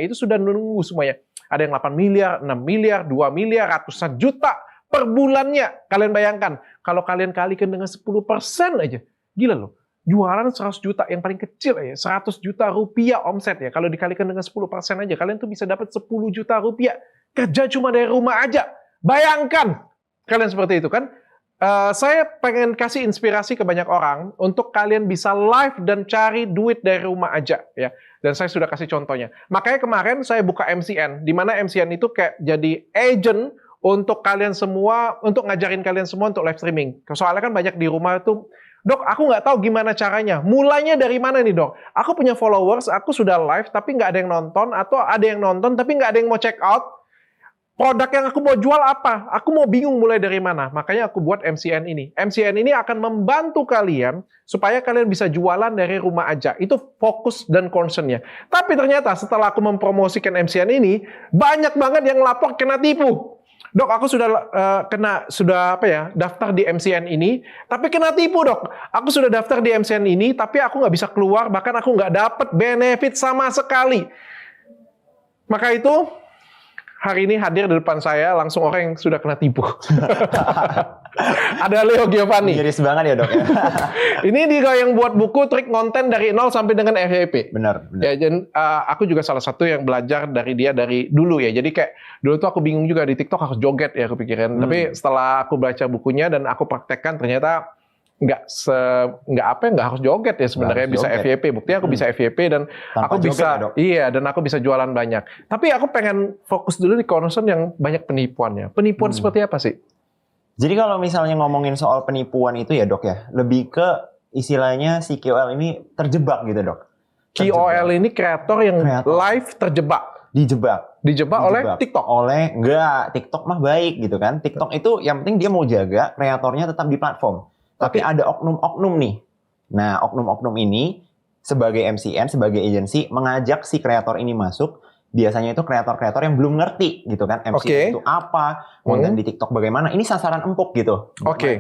itu sudah nunggu semuanya. Ada yang 8 miliar, 6 miliar, 2 miliar, ratusan juta per bulannya. Kalian bayangkan, kalau kalian kalikan dengan 10% aja, gila loh. Jualan 100 juta, yang paling kecil aja, 100 juta rupiah omset ya. Kalau dikalikan dengan 10% aja, kalian tuh bisa dapat 10 juta rupiah. Kerja cuma dari rumah aja. Bayangkan, kalian seperti itu kan. Saya pengen kasih inspirasi ke banyak orang untuk kalian bisa live dan cari duit dari rumah aja ya. Dan saya sudah kasih contohnya. Makanya kemarin saya buka MCN, di mana MCN itu kayak jadi agent untuk kalian semua, untuk ngajarin kalian semua untuk live streaming. Soalnya kan banyak di rumah itu, Dok, aku nggak tahu gimana caranya. Mulainya dari mana nih, Dok? Aku punya followers, aku sudah live tapi nggak ada yang nonton, atau ada yang nonton tapi nggak ada yang mau check out. Produk yang aku mau jual apa? Aku mau bingung mulai dari mana. Makanya aku buat MCN ini. MCN ini akan membantu kalian supaya kalian bisa jualan dari rumah aja. Itu fokus dan concernnya. Tapi ternyata setelah aku mempromosikan MCN ini, banyak banget yang lapor kena tipu. Dok, aku sudah daftar di MCN ini, tapi kena tipu, Dok. Aku sudah daftar di MCN ini, tapi aku nggak bisa keluar, bahkan aku nggak dapat benefit sama sekali. Maka itu, hari ini hadir di depan saya langsung orang yang sudah kena tipu. Ada Leo Giovanni. Miris banget ya, Dok. Ya. Ini dia yang buat buku trik konten dari 0 sampai dengan FYP. Benar. Ya, dan aku juga salah satu yang belajar dari dia dari dulu ya. Jadi kayak dulu tuh aku bingung juga di TikTok harus joget ya aku pikirin. Tapi setelah aku baca bukunya dan aku praktekkan ternyata nggak harus joget ya sebenarnya, bisa joget. FYP. Buktinya aku bisa FYP dan Tanpa aku bisa joget, dan aku bisa jualan banyak. Tapi aku pengen fokus dulu di concern yang banyak penipuannya. Penipuan seperti apa sih? Jadi kalau misalnya ngomongin soal penipuan itu ya, Dok ya, lebih ke istilahnya si KOL ini terjebak gitu, Dok. KOL ini kreator yang live terjebak. Dijebak oleh TikTok. TikTok mah baik gitu kan. TikTok itu yang penting dia mau jaga kreatornya tetap di platform. Tapi ada oknum-oknum nih. Nah, oknum-oknum ini sebagai MCN, sebagai agensi mengajak si kreator ini masuk. Biasanya itu kreator-kreator yang belum ngerti gitu kan. MCN itu apa, konten di TikTok bagaimana. Ini sasaran empuk gitu. Oke.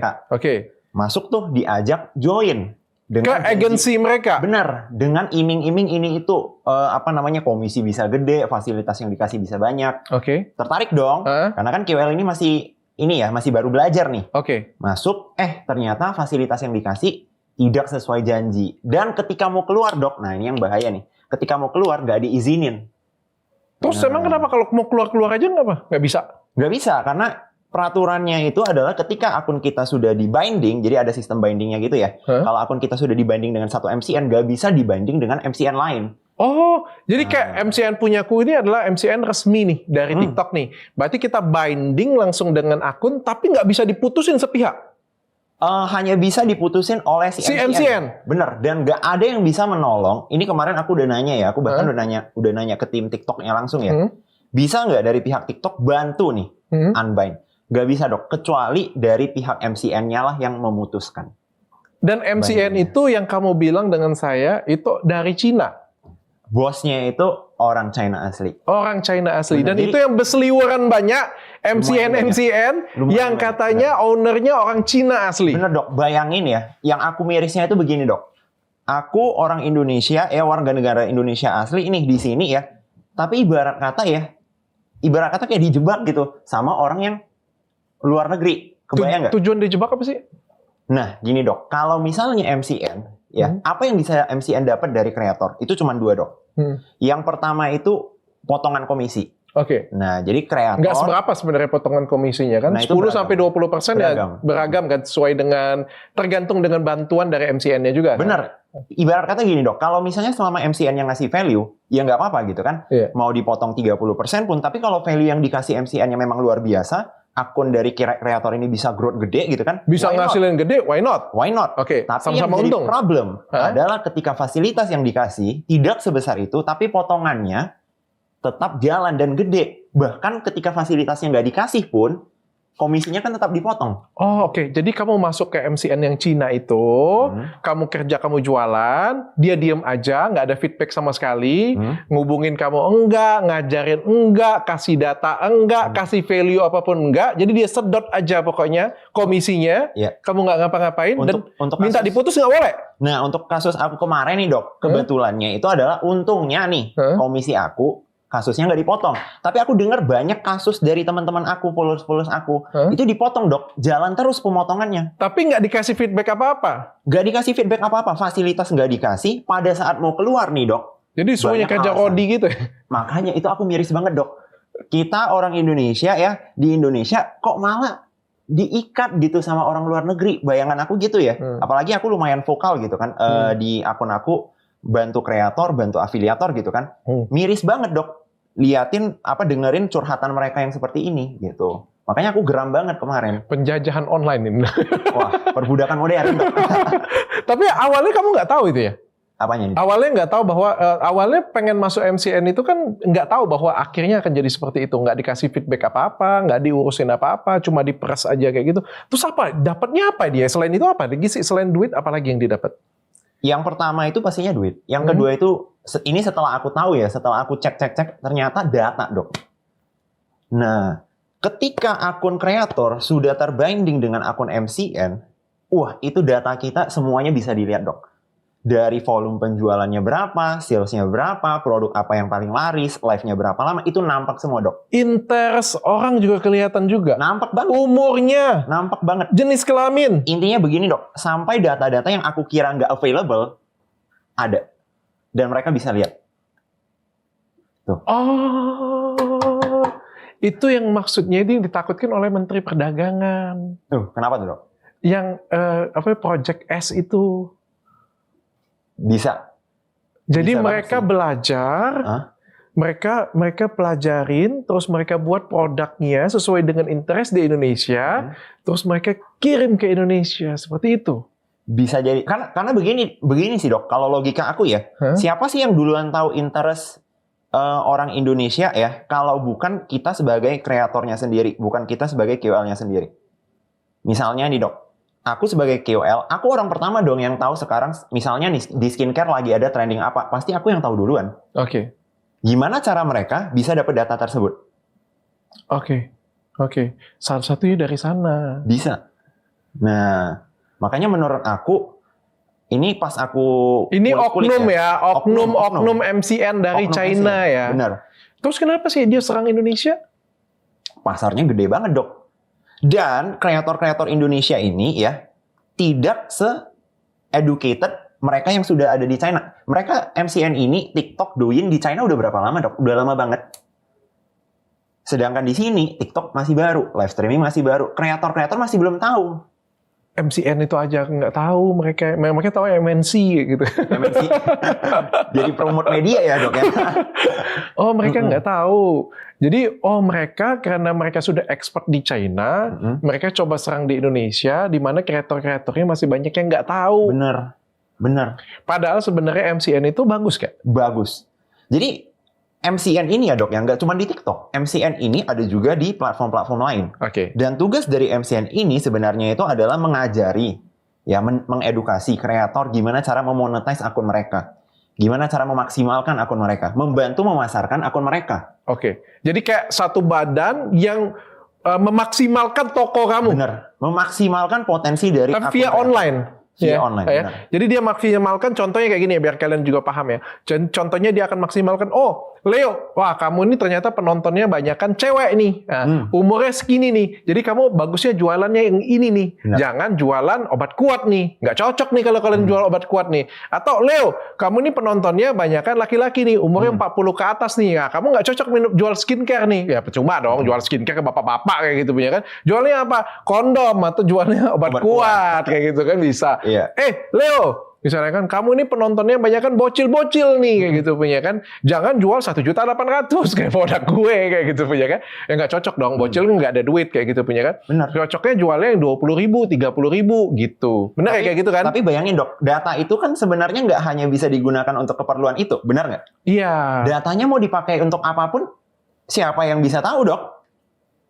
Masuk tuh diajak join. Ke agensi mereka. Benar, dengan iming-iming ini itu komisi bisa gede, fasilitas yang dikasih bisa banyak. Tertarik dong, karena kan KOL ini masih baru belajar nih. Masuk, ternyata fasilitas yang dikasih tidak sesuai janji. Dan ketika mau keluar, Dok, nah ini yang bahaya nih. Ketika mau keluar nggak diizinin. Terus emang kenapa kalau mau keluar aja nggak bisa? Nggak bisa, karena peraturannya itu adalah ketika akun kita sudah di-binding, jadi ada sistem bindingnya gitu ya. Kalau akun kita sudah di-binding dengan satu MCN, nggak bisa di-binding dengan MCN lain. Oh, jadi kayak MCN punyaku ini adalah MCN resmi nih dari TikTok nih. Berarti kita binding langsung dengan akun, tapi nggak bisa diputusin sepihak. Hanya bisa diputusin oleh si MCN. Bener, dan nggak ada yang bisa menolong. Ini kemarin aku udah nanya ya, aku bahkan udah nanya ke tim TikToknya langsung ya. Bisa nggak dari pihak TikTok bantu nih unbind? Nggak bisa, Dok, kecuali dari pihak MCN-nya lah yang memutuskan. Dan MCN itu yang kamu bilang dengan saya itu dari Cina. Bosnya itu orang China asli. Orang China asli. Benar, dan itu yang berseliweran banyak MCN yang katanya ownernya orang Cina asli. Bener, Dok, bayangin ya. Yang aku mirisnya itu begini, Dok. Aku orang Indonesia, warga negara Indonesia asli ini di sini ya. Tapi ibarat kata kayak dijebak gitu sama orang yang luar negeri. Kebayang nggak? Tujuan dijebak apa sih? Nah, gini, Dok. Kalau misalnya MCN, apa yang bisa MCN dapat dari kreator? Itu cuma 2, Dok. Yang pertama itu potongan komisi. Nah, jadi kreator... Nggak seberapa sebenarnya potongan komisinya kan? 10-20% ya beragam kan? Sesuai dengan... Tergantung dengan bantuan dari MCN-nya juga. Bener. Kan? Ibarat kata gini, Dok. Kalau misalnya selama MCN yang ngasih value, ya nggak apa-apa gitu kan? Mau dipotong 30% pun. Tapi kalau value yang dikasih MCN-nya memang luar biasa, akun dari kreator ini bisa growth gede gitu kan? Bisa ngasilin gede, why not? Tapi sama-sama yang jadi untung. problem adalah ketika fasilitas yang dikasih tidak sebesar itu, tapi potongannya tetap jalan dan gede. Bahkan ketika fasilitasnya nggak dikasih pun, komisinya kan tetap dipotong. Jadi kamu masuk ke MCN yang Cina itu, kamu kerja, kamu jualan, dia diem aja, nggak ada feedback sama sekali, ngubungin kamu enggak, ngajarin enggak, kasih data enggak, kasih value apapun enggak, jadi dia sedot aja pokoknya komisinya, kamu nggak ngapa-ngapain, dan minta diputus nggak boleh. Nah, untuk kasus aku kemarin nih, Dok, kebetulannya itu adalah untungnya nih, komisi aku kasusnya nggak dipotong. Tapi aku dengar banyak kasus dari teman-teman aku, followers aku, itu dipotong dok, jalan terus pemotongannya. Tapi nggak dikasih feedback apa-apa. Nggak dikasih feedback apa-apa, fasilitas nggak dikasih. Pada saat mau keluar nih dok. Jadi semuanya banyak kerja alasan. Rodi gitu. Makanya itu aku miris banget dok. Kita orang Indonesia ya, di Indonesia kok malah diikat gitu sama orang luar negeri. Bayangan aku gitu ya. Apalagi aku lumayan vokal gitu kan di akun aku, bantu kreator, bantu afiliator gitu kan. Miris banget dok. Liatin dengerin curhatan mereka yang seperti ini gitu. Makanya aku geram banget kemarin. Penjajahan online ini. Wah, perbudakan modern dok. Tapi awalnya kamu nggak tahu itu ya? Apanya nih? Awalnya nggak tahu bahwa awalnya pengen masuk MCN itu kan nggak tahu bahwa akhirnya akan jadi seperti itu, nggak dikasih feedback apa-apa, nggak diurusin apa-apa, cuma diperas aja kayak gitu. Terus apa? Dapatnya apa dia? Selain itu apa? Selain duit, apalagi yang didapat? Yang pertama itu pastinya duit. Yang kedua itu ini setelah aku tahu ya, setelah aku cek ternyata data dok. Nah, ketika akun kreator sudah terbinding dengan akun MCN, wah itu data kita semuanya bisa dilihat dok. Dari volume penjualannya berapa, salesnya berapa, produk apa yang paling laris, live-nya berapa lama, itu nampak semua dok. Interest orang juga kelihatan juga. Nampak banget. Umurnya. Nampak banget. Jenis kelamin. Intinya begini dok, sampai data-data yang aku kira nggak available, ada. Dan mereka bisa lihat. Tuh. Oh, itu yang maksudnya ini ditakutkan oleh Menteri Perdagangan. Tuh, kenapa tuh dok? Yang Project S itu. Bisa. Jadi Bisa mereka belajar, mereka pelajarin, terus mereka buat produknya sesuai dengan interest di Indonesia, terus mereka kirim ke Indonesia seperti itu. Bisa jadi karena begini sih dok. Kalau logika aku ya, siapa sih yang duluan tahu interest orang Indonesia ya? Kalau bukan kita sebagai kreatornya sendiri, bukan kita sebagai KOL-nya sendiri. Misalnya nih dok. Aku sebagai KOL, aku orang pertama dong yang tahu sekarang, misalnya nih di skincare lagi ada trending apa, pasti aku yang tahu duluan. Oke. Gimana cara mereka bisa dapat data tersebut? Oke. Salah satunya dari sana. Bisa. Nah, makanya menurut aku, ini pas aku... Ini oknum ya, oknum MCN dari China ya. Benar. Terus kenapa sih dia serang Indonesia? Pasarnya gede banget dok. Dan kreator-kreator Indonesia ini ya tidak se-educated mereka yang sudah ada di China. Mereka MCN ini TikTok Douyin di China udah berapa lama dok? Udah lama banget. Sedangkan di sini TikTok masih baru, live streaming masih baru, kreator-kreator masih belum tahu. MCN itu aja nggak tahu mereka tahu MNC gitu. MNC. Jadi promote media ya dok ya. Oh mereka nggak tahu. Jadi mereka karena mereka sudah expert di China, mereka coba serang di Indonesia, di mana kreator-kreatornya masih banyak yang nggak tahu. Bener. Padahal sebenarnya MCN itu bagus kan? Bagus. Jadi MCN ini ya dok ya, nggak cuma di TikTok. MCN ini ada juga di platform-platform lain. Oke. Dan tugas dari MCN ini sebenarnya itu adalah mengajari, ya mengedukasi kreator gimana cara memonetize akun mereka. Gimana cara memaksimalkan akun mereka. Membantu memasarkan akun mereka. Oke. Jadi kayak satu badan yang memaksimalkan toko kamu. Bener. Memaksimalkan potensi dari tapi akun via mereka. online. Via online, ya. benar. Jadi dia maksimalkan, contohnya kayak gini ya, biar kalian juga paham ya. Contohnya dia akan maksimalkan, Leo, wah kamu ini ternyata penontonnya banyak kan cewek nih. Nah, umurnya segini nih. Jadi kamu bagusnya jualannya yang ini nih. Benar. Jangan jualan obat kuat nih. Nggak cocok nih kalau kalian jual obat kuat nih. Atau Leo, kamu ini penontonnya banyak kan laki-laki nih. Umurnya 40 ke atas nih. Nah, kamu nggak cocok jual skincare nih. Ya percuma dong jual skincare ke bapak-bapak kayak gitu punya kan. Jualnya apa? Kondom atau jualnya obat kuat kayak gitu kan bisa. Iya. Leo, misalnya kan kamu ini penontonnya banyak kan bocil-bocil nih kayak gitu punya kan. Jangan jual 1.800.000 kayak produk gue kayak gitu punya kan. Ya nggak cocok dong, bocil nggak ada duit kayak gitu punya kan. Benar. Cocoknya jualnya yang 20.000, 30.000 gitu. Benar kayak gitu kan? Tapi bayangin dok, data itu kan sebenarnya nggak hanya bisa digunakan untuk keperluan itu, benar nggak? Iya. Datanya mau dipakai untuk apapun, siapa yang bisa tahu dok?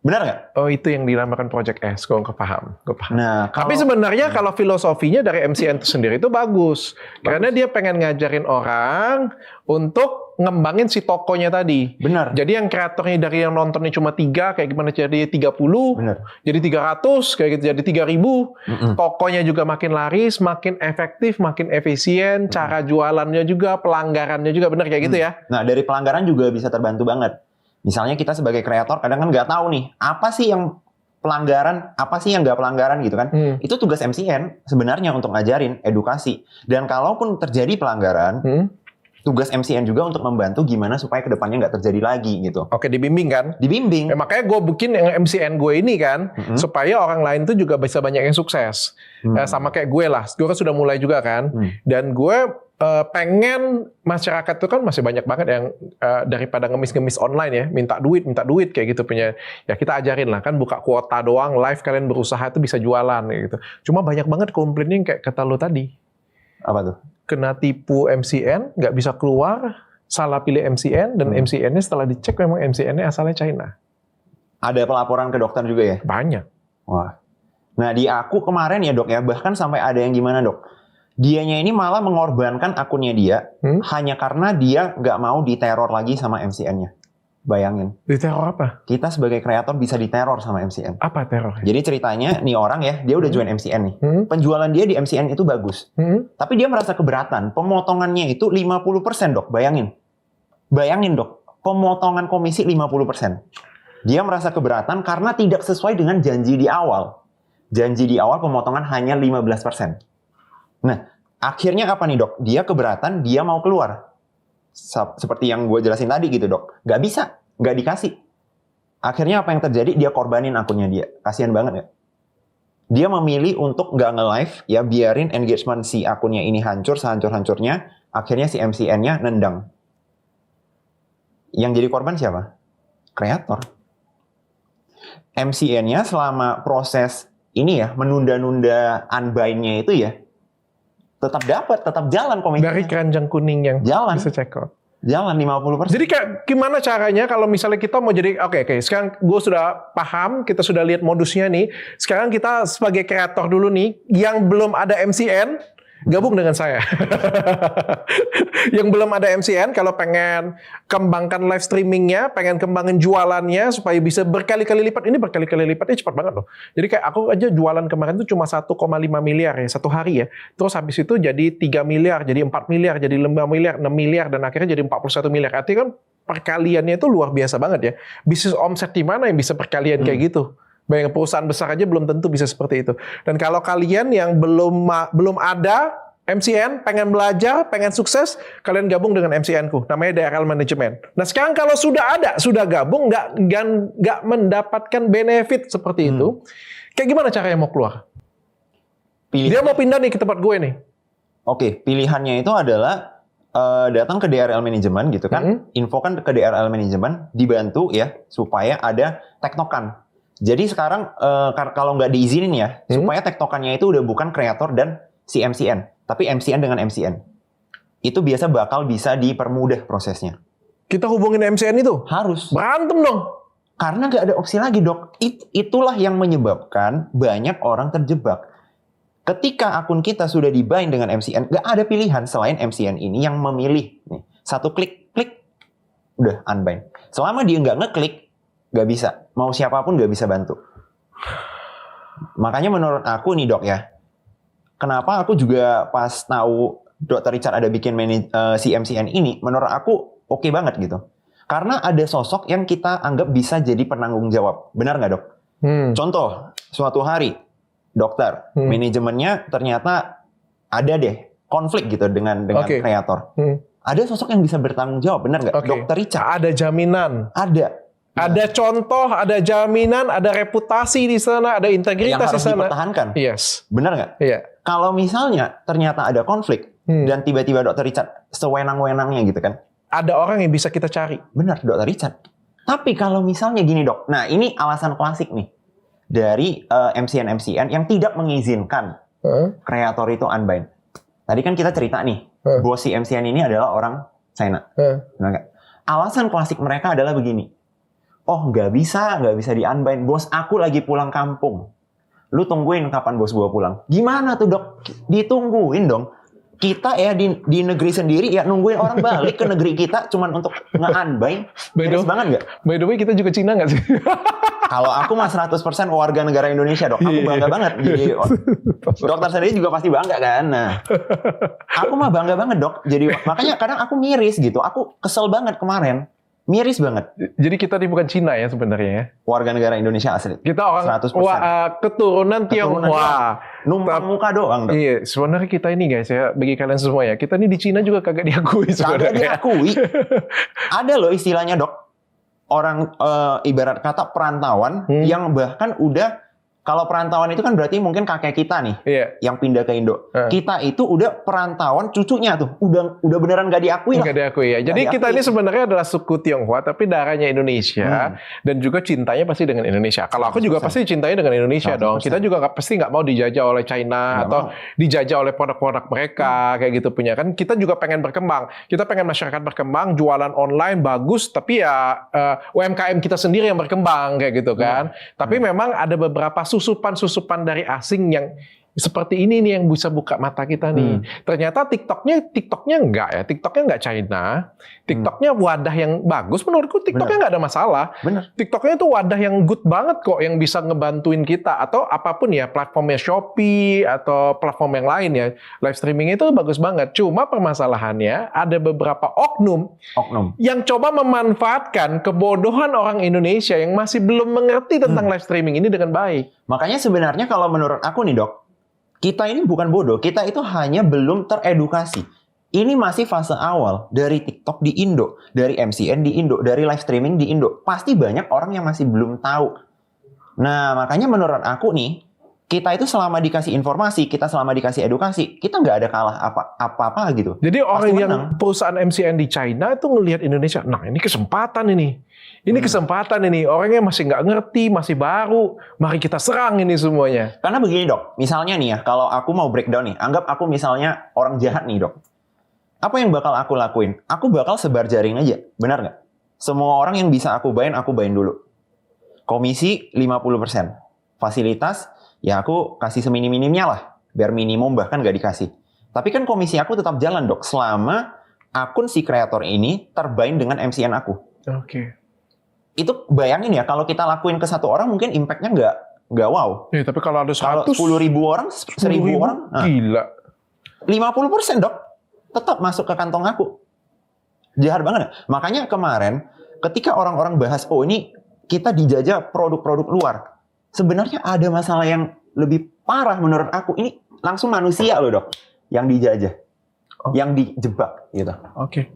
Benar nggak? Oh, itu yang dinamakan Project S. Gue paham. Nah, Tapi sebenarnya kalau filosofinya dari MCN itu sendiri itu bagus. Karena dia pengen ngajarin orang untuk ngembangin si tokonya tadi. benar. Jadi yang kreatornya dari yang nontonnya cuma 3, kayak gimana jadi 30, Benar. jadi 300, kayak gitu jadi 3000. Mm-mm. Tokonya juga makin laris, makin efektif, makin efisien, cara jualannya juga, pelanggarannya juga, benar kayak gitu ya? Nah, dari pelanggaran juga bisa terbantu banget. Misalnya kita sebagai kreator kadang kan nggak tahu nih, apa sih yang pelanggaran, apa sih yang nggak pelanggaran gitu kan. Itu tugas MCN sebenarnya untuk ngajarin, edukasi. Dan kalaupun terjadi pelanggaran, tugas MCN juga untuk membantu gimana supaya kedepannya nggak terjadi lagi gitu. Oke, dibimbing kan? Dibimbing. Makanya gue bikin yang MCN gue ini kan, supaya orang lain tuh juga bisa banyak yang sukses. Sama kayak gue lah, gue kan sudah mulai juga kan. Dan gue pengen masyarakat tuh kan masih banyak banget yang daripada ngemis-ngemis online ya, minta duit kayak gitu punya. Ya kita ajarin lah kan, buka kuota doang, live kalian berusaha itu bisa jualan kayak gitu. Cuma banyak banget komplainnya yang kayak kata lo tadi. Apa tuh? Kena tipu MCN, nggak bisa keluar, salah pilih MCN, dan MCN-nya setelah dicek memang MCN-nya asalnya China. Ada pelaporan ke dokter juga ya? Banyak. Wah. Nah, di aku kemarin ya dok ya, bahkan sampai ada yang gimana dok? Dianya ini malah mengorbankan akunnya dia hanya karena dia nggak mau diteror lagi sama MCN-nya. Bayangin. Diteror apa? Kita sebagai kreator bisa diteror sama MCN. Apa teror? Jadi ceritanya nih orang ya, dia udah join MCN nih. Penjualan dia di MCN itu bagus. Tapi dia merasa keberatan. Pemotongannya itu 50% dok, bayangin. Bayangin dok, pemotongan komisi 50%. Dia merasa keberatan karena tidak sesuai dengan janji di awal. Janji di awal pemotongan hanya 15%. Nah, akhirnya apa nih dok? Dia keberatan, dia mau keluar. Seperti yang gue jelasin tadi gitu dok. Gak bisa, gak dikasih. Akhirnya apa yang terjadi? Dia korbanin akunnya dia. Kasian banget ya. Dia memilih untuk gak nge-live, ya biarin engagement si akunnya ini hancur, sehancur-hancurnya. Akhirnya si MCN-nya nendang. Yang jadi korban siapa? Kreator. MCN-nya selama proses ini ya, menunda-nunda unbind-nya itu ya, tetap jalan komisinya. Dari keranjang kuning yang Jalan. bisa check out. Jalan 50%. Jadi kayak gimana caranya kalau misalnya kita mau jadi, oke, sekarang gue sudah paham, kita sudah lihat modusnya nih. Sekarang kita sebagai kreator dulu nih, yang belum ada MCN, gabung dengan saya. Yang belum ada MCN, kalau pengen kembangkan live streamingnya, pengen kembangin jualannya supaya bisa berkali-kali lipat. Ini berkali-kali lipatnya cepat banget loh. Jadi kayak aku aja jualan kemarin tuh cuma 1,5 miliar ya satu hari ya. Terus habis itu jadi 3 miliar, jadi 4 miliar, jadi 5 miliar, 6 miliar, dan akhirnya jadi 41 miliar. Artinya kan perkaliannya itu luar biasa banget ya. Bisnis omset di mana yang bisa perkalian kayak gitu? Bayang perusahaan besar aja belum tentu bisa seperti itu. Dan kalau kalian yang belum ada MCN, pengen belajar, pengen sukses, kalian gabung dengan MCN-ku. Namanya DRL Management. Nah sekarang kalau sudah ada, sudah gabung, nggak mendapatkan benefit seperti itu, kayak gimana caranya mau keluar? Dia mau pindah nih ke tempat gue nih. Oke, pilihannya itu adalah datang ke DRL Management gitu kan, infokan ke DRL Management, dibantu ya, supaya ada tektokan. Jadi sekarang kalau nggak diizinin ya, supaya tektokannya itu udah bukan kreator dan si MCN. Tapi MCN dengan MCN. Itu biasa bakal bisa dipermudah prosesnya. Kita hubungin MCN itu? Harus. Berantem dong. Karena nggak ada opsi lagi dok. Itulah yang menyebabkan banyak orang terjebak. Ketika akun kita sudah dibind dengan MCN, nggak ada pilihan selain MCN ini yang memilih. Nih, satu klik, udah unbind. Selama dia nggak ngeklik, nggak bisa. Mau siapapun nggak bisa bantu. Makanya menurut aku nih dok ya, kenapa aku juga pas tahu Dr. Richard ada bikin si MCN ini, menurut aku oke banget gitu. Karena ada sosok yang kita anggap bisa jadi penanggung jawab. Benar nggak dok? Contoh, suatu hari dokter, manajemennya ternyata ada deh konflik gitu dengan kreator. Ada sosok yang bisa bertanggung jawab, benar nggak? Dr. Richard. Ada jaminan. Ada contoh, ada jaminan, ada reputasi di sana, ada integritas di sana. Yang harus dipertahankan. Yes. Benar nggak? Iya. Kalau misalnya ternyata ada konflik dan tiba-tiba Dr. Richard sewenang-wenangnya gitu kan. Ada orang yang bisa kita cari. Benar, Dr. Richard. Tapi kalau misalnya gini dok, nah ini alasan klasik nih dari MCN yang tidak mengizinkan kreator itu unbind. Tadi kan kita cerita nih, bos si MCN ini adalah orang China. Benar nggak? Alasan klasik mereka adalah begini. oh nggak bisa di-unbind. Bos aku lagi pulang kampung. Lu tungguin kapan bos gua pulang. Gimana tuh dok? Ditungguin dong. Kita ya di negeri sendiri ya nungguin orang balik ke negeri kita cuman untuk nge-unbind. Miris banget nggak? By the way, kita juga Cina nggak sih? Kalau aku mah 100% warga negara Indonesia dok. Aku bangga banget. Jadi dokter sendiri juga pasti bangga kan. Nah, aku mah bangga banget dok. Jadi makanya kadang aku miris gitu. Aku kesel banget kemarin. Miris banget. Jadi kita ini bukan Cina ya sebenarnya ya. Warga negara Indonesia asli. Kita orang 100%. Keturunan Tionghoa. Numpang muka doang dok. Iya, sebenarnya kita ini guys ya, bagi kalian semua ya, kita ini di Cina juga kagak diakui sebenarnya. Kagak diakui. Ada loh istilahnya dok. Orang ibarat kata perantauan yang bahkan udah, kalau perantauan itu kan berarti mungkin kakek kita nih yang pindah ke Indo. Kita itu udah perantauan cucunya tuh. Udah beneran gak diakui lah. Gak diakui ya. Jadi kita ini sebenarnya adalah suku Tionghoa tapi darahnya Indonesia dan juga cintanya pasti dengan Indonesia. Kalau aku juga pasti cintanya dengan Indonesia 100%. Dong. Kita juga pasti nggak mau dijajah oleh China atau dijajah oleh produk-produk mereka kayak gitu punya kan. Kita juga pengen berkembang. Kita pengen masyarakat berkembang, jualan online bagus tapi ya UMKM kita sendiri yang berkembang kayak gitu kan. Tapi memang ada beberapa susupan dari asing yang seperti ini nih yang bisa buka mata kita nih. Ternyata TikToknya enggak ya. TikToknya enggak China. TikToknya wadah yang bagus. Menurutku TikToknya enggak ada masalah. Bener. TikToknya itu wadah yang good banget kok. Yang bisa ngebantuin kita. Atau apapun ya. Platformnya Shopee. Atau platform yang lain ya. Live streaming itu bagus banget. Cuma permasalahannya ada beberapa oknum. Yang coba memanfaatkan kebodohan orang Indonesia yang masih belum mengerti tentang live streaming ini dengan baik. Makanya sebenarnya kalau menurut aku nih dok. Kita ini bukan bodoh, kita itu hanya belum teredukasi. Ini masih fase awal dari TikTok di Indo, dari MCN di Indo, dari live streaming di Indo. Pasti banyak orang yang masih belum tahu. Nah, makanya menurut aku nih, kita itu selama dikasih informasi, kita selama dikasih edukasi, kita nggak ada kalah apa-apa gitu. Jadi orang yang perusahaan MCN di China itu ngelihat Indonesia, nah ini kesempatan ini. Ini kesempatan ini, orangnya masih nggak ngerti, masih baru. Mari kita serang ini semuanya. Karena begini dok, misalnya nih ya, kalau aku mau breakdown nih, anggap aku misalnya orang jahat nih dok. Apa yang bakal aku lakuin? Aku bakal sebar jaring aja, benar nggak? Semua orang yang bisa aku bayin dulu. Komisi 50%. Fasilitas, ya aku kasih seminim-minimnya lah. Biar minimum bahkan nggak dikasih. Tapi kan komisi aku tetap jalan dok, selama akun si kreator ini terbind dengan MCN aku. Oke. Itu bayangin ya, kalau kita lakuin ke satu orang mungkin impact-nya nggak wow. Ya, tapi kalau ada 100, 10.000 orang, 1.000 orang, gila. 50% dok, tetap masuk ke kantong aku. Jahat banget. Makanya kemarin, ketika orang-orang bahas, oh ini kita dijajah produk-produk luar. Sebenarnya ada masalah yang lebih parah menurut aku. Ini langsung manusia loh dok, yang dijajah, yang dijebak gitu. Oke.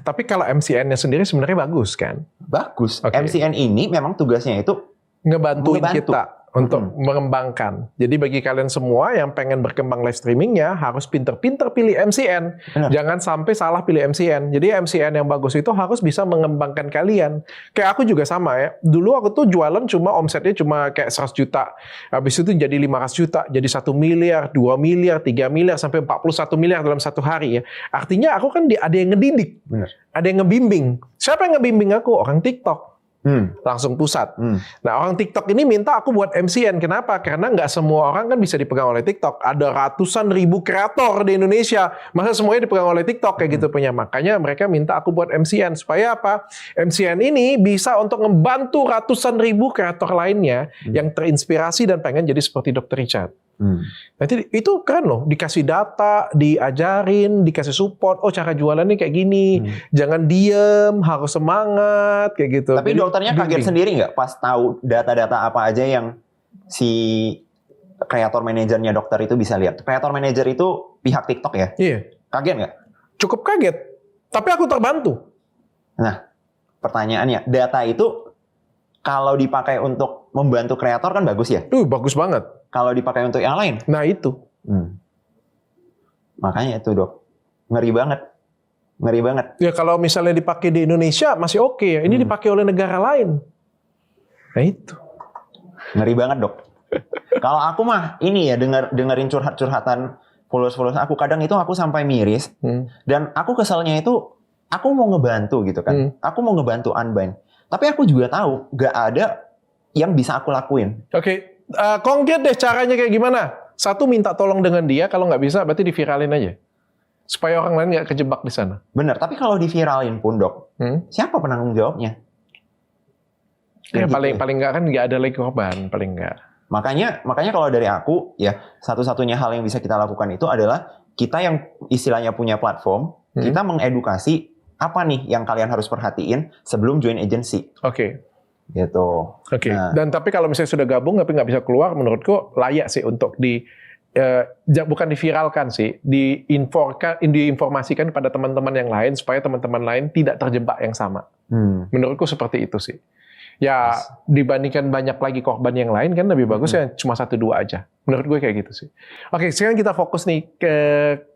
Tapi kalau MCN-nya sendiri sebenarnya bagus kan? Bagus. MCN ini memang tugasnya itu ngebantuin kita untuk mengembangkan. Jadi bagi kalian semua yang pengen berkembang live streamingnya harus pinter-pinter pilih MCN. Jangan sampai salah pilih MCN. Jadi MCN yang bagus itu harus bisa mengembangkan kalian. Kayak aku juga sama ya. Dulu aku tuh jualan cuma omsetnya cuma kayak 100 juta. Habis itu jadi 500 juta, jadi 1 miliar, 2 miliar, 3 miliar, sampai 41 miliar dalam satu hari ya. Artinya aku kan ada yang ngedidik. Ada yang ngebimbing. Siapa yang ngebimbing aku? Orang TikTok. Langsung pusat. Nah orang TikTok ini minta aku buat MCN. Kenapa? Karena nggak semua orang kan bisa dipegang oleh TikTok. Ada ratusan ribu kreator di Indonesia. Masa semuanya dipegang oleh TikTok kayak gitu punya. Makanya mereka minta aku buat MCN. Supaya apa? MCN ini bisa untuk membantu ratusan ribu kreator lainnya yang terinspirasi dan pengen jadi seperti Dr. Richard. Nanti itu keren loh, dikasih data, diajarin, dikasih support. Oh cara jualannya kayak gini, jangan diem, harus semangat kayak gitu. Tapi dokternya kaget sendiri nggak pas tahu data-data apa aja yang si kreator manajernya dokter itu bisa lihat. Kreator manajer itu pihak TikTok ya? Iya. Kaget nggak? Cukup kaget. Tapi aku terbantu. Nah, pertanyaannya, data itu kalau dipakai untuk membantu kreator kan bagus ya? Bagus banget. Kalau dipakai untuk yang lain? Nah itu. Makanya itu dok. Ngeri banget. Ngeri banget. Ya kalau misalnya dipakai di Indonesia masih oke ya. Ini dipakai oleh negara lain. Nah itu. Ngeri banget dok. Kalau aku mah ini ya dengerin curhat-curhatan followers aku. Kadang itu aku sampai miris. Dan aku keselnya itu aku mau ngebantu gitu kan. Aku mau ngebantu Unbind. Tapi aku juga tahu gak ada yang bisa aku lakuin. Oke, konkret deh caranya kayak gimana? Satu, minta tolong dengan dia. Kalau nggak bisa, berarti diviralin aja. Supaya orang lain nggak kejebak di sana. Bener, tapi kalau diviralin pun dok, siapa penanggung jawabnya? Ya Kan paling gitu. paling nggak kan nggak ada lagi korban, paling nggak. Makanya kalau dari aku ya satu-satunya hal yang bisa kita lakukan itu adalah kita yang istilahnya punya platform, kita mengedukasi apa nih yang kalian harus perhatiin sebelum join agency. Oke. Gitu. Oke. Nah, Dan tapi kalau misalnya sudah gabung tapi nggak bisa keluar, menurutku layak sih untuk bukan diviralkan sih, diinformasikan pada teman-teman yang lain supaya teman-teman lain tidak terjebak yang sama. Menurutku seperti itu sih. Ya dibandingkan banyak lagi korban yang lain kan lebih bagus ya cuma 1-2 aja. Menurut gue kayak gitu sih. Oke, sekarang kita fokus nih ke